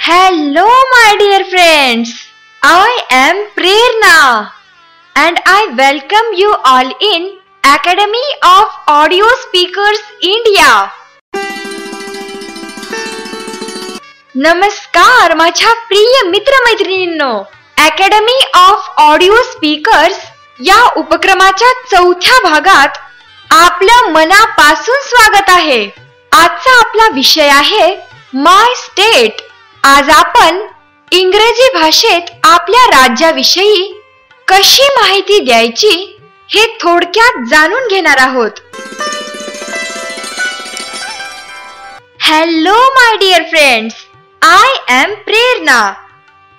Hello my dear friends, I am Prerna and I welcome you all in Academy of Audio Speakers India. नमस्कार माझ्या प्रिय मित्रमैत्रिणींनो, Academy of Audio Speakers या उपक्रमाच्या चौथ्या भागात आपलं मनापासून स्वागत आहे. आजचा आपला विषय आहे माय स्टेट. आज आपण इंग्रजी भाषेत आपल्या राज्याविषयी कशी माहिती द्यायची हे थोडक्यात जाणून घेणार आहोत. Hello my dear friends, I am Prerna.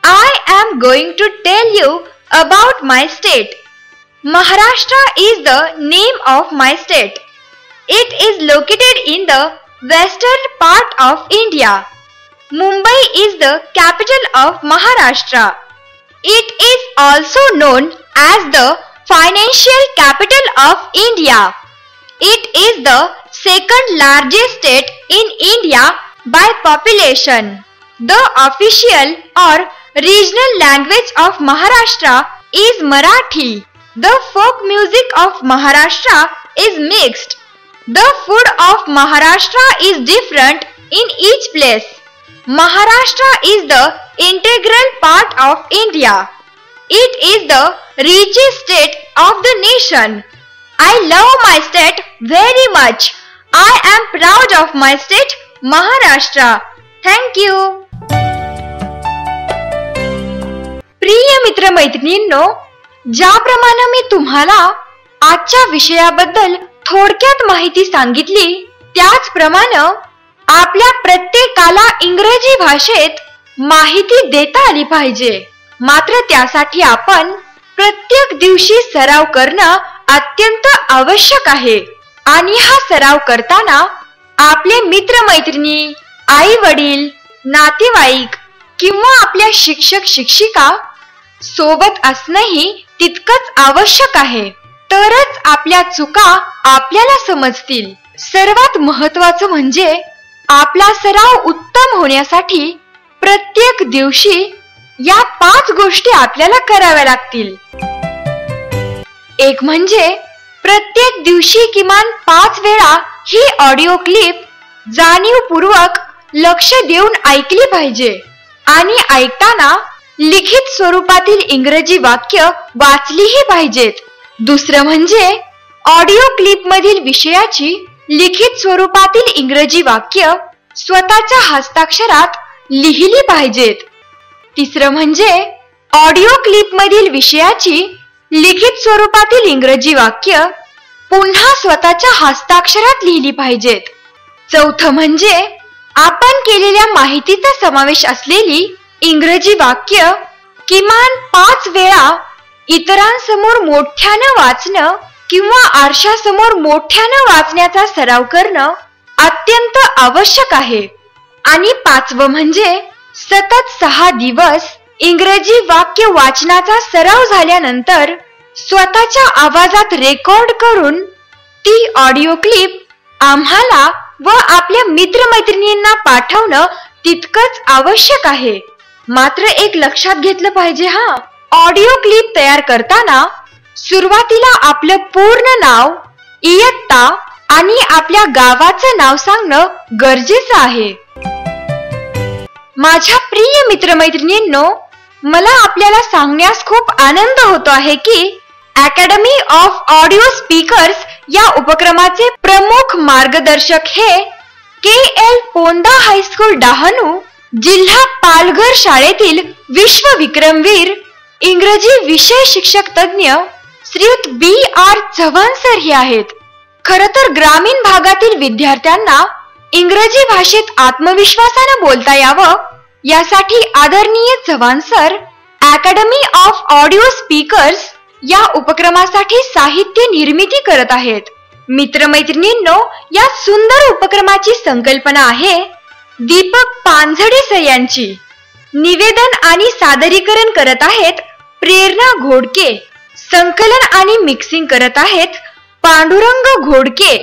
I am going to tell you about my state. Maharashtra is the name of my state. It is located in the western part of India. Mumbai is the capital of Maharashtra. It is also known as the financial capital of India. It is the second largest state in India by population. The official or regional language of Maharashtra is Marathi. The folk music of Maharashtra is mixed. The food of Maharashtra is different in each place. Maharashtra is the integral part of India. It is the richest state of the nation. I love my state very much. I am proud of my state, Maharashtra. Thank you. प्रिय मित्रमैत्रिणींनो, ज्याप्रमाणे मी तुम्हाला आजच्या विषयाबद्दल थोडक्यात माहिती सांगितली, त्याचप्रमाणे आपल्या प्रत्येकाला इंग्रजी भाषेत माहिती देता आली पाहिजे. मात्र त्यासाठी आपण प्रत्येक दिवशी सराव करणं अत्यंत आवश्यक आहे. आणि हा सराव करताना आपले मित्रमैत्रिणी, आई वडील, नातेवाईक किंवा आपल्या शिक्षक शिक्षिका सोबत असणंही तितकंच आवश्यक आहे. तरच आपल्या चुका आपल्याला समजतील. सर्वात महत्त्वाचं म्हणजे आपला सराव उत्तम होण्यासाठी प्रत्येक दिवशी या 5 गोष्टी आपल्याला कराव्या लागतील. एक म्हणजे प्रत्येक दिवशी किमान 5 वेळा ही ऑडिओ क्लिप जाणीवपूर्वक लक्ष देऊन ऐकली पाहिजे आणि ऐकताना लिखित स्वरूपातील इंग्रजी वाक्य वाचलीही पाहिजेत. दुसरं म्हणजे ऑडिओ क्लिप मधील विषयाची लिखित स्वरूपातील इंग्रजी वाक्य स्वतःच्या हस्ताक्षरात लिहिली पाहिजेत. तिसरं म्हणजे ऑडिओ क्लिप मधील विषयाची लिखित स्वरूपातील इंग्रजी वाक्य पुन्हा स्वतःच्या हस्ताक्षरात लिहिली पाहिजेत. चौथं म्हणजे आपण केलेल्या माहितीचा समावेश असलेली इंग्रजी वाक्य किमान 5 वेळा इतरांसमोर मोठ्यानं वाचणं किंवा आरशासमोर मोठ्यानं वाचण्याचा सराव करणं अत्यंत आवश्यक आहे. आणि 5वं म्हणजे सतत 6 दिवस इंग्रजी वाक्य वाचनाचा सराव झाल्यानंतर स्वतःच्या आवाजात रेकॉर्ड करून ती ऑडिओ क्लिप आम्हाला व आपल्या मित्रमैत्रिणींना पाठवणं तितकंच आवश्यक आहे. मात्र एक लक्षात घेतलं पाहिजे, ऑडिओ क्लिप तयार करताना सुरुवातीला आपलं पूर्ण नाव, इयत्ता आणि आपल्या गावाचं नाव सांगणं गरजेचं आहे. माझ्या प्रिय मित्रमैत्रिणींनो, मला आपल्याला सांगण्यास खूप आनंद होतो आहे की अकॅडमी ऑफ ऑडिओ स्पीकर्स या उपक्रमाचे प्रमुख मार्गदर्शक हे KL पोंदा हायस्कूल डहाणू, जिल्हा पालघर शाळेतील विश्वविक्रमवीर इंग्रजी विषय शिक्षक तज्ञ श्रीयुत BR चव्हाण सर हे आहेत. खरं तर ग्रामीण भागातील विद्यार्थ्यांना इंग्रजी भाषेत आत्मविश्वासाने बोलता यावं यासाठी आदरणीय Chavan sir academy of audio speakers या उपक्रमासाठी साहित्य निर्मिती करत आहेत. मित्रमैत्रिणींनो, या सुंदर उपक्रमाची संकल्पना आहे दीपक पांझडे सर यांची. निवेदन आणि सादरीकरण करत आहेत प्रेरणा घोडके. संकलन आणि मिक्सिंग करत आहेत पांडुरंग घोडके.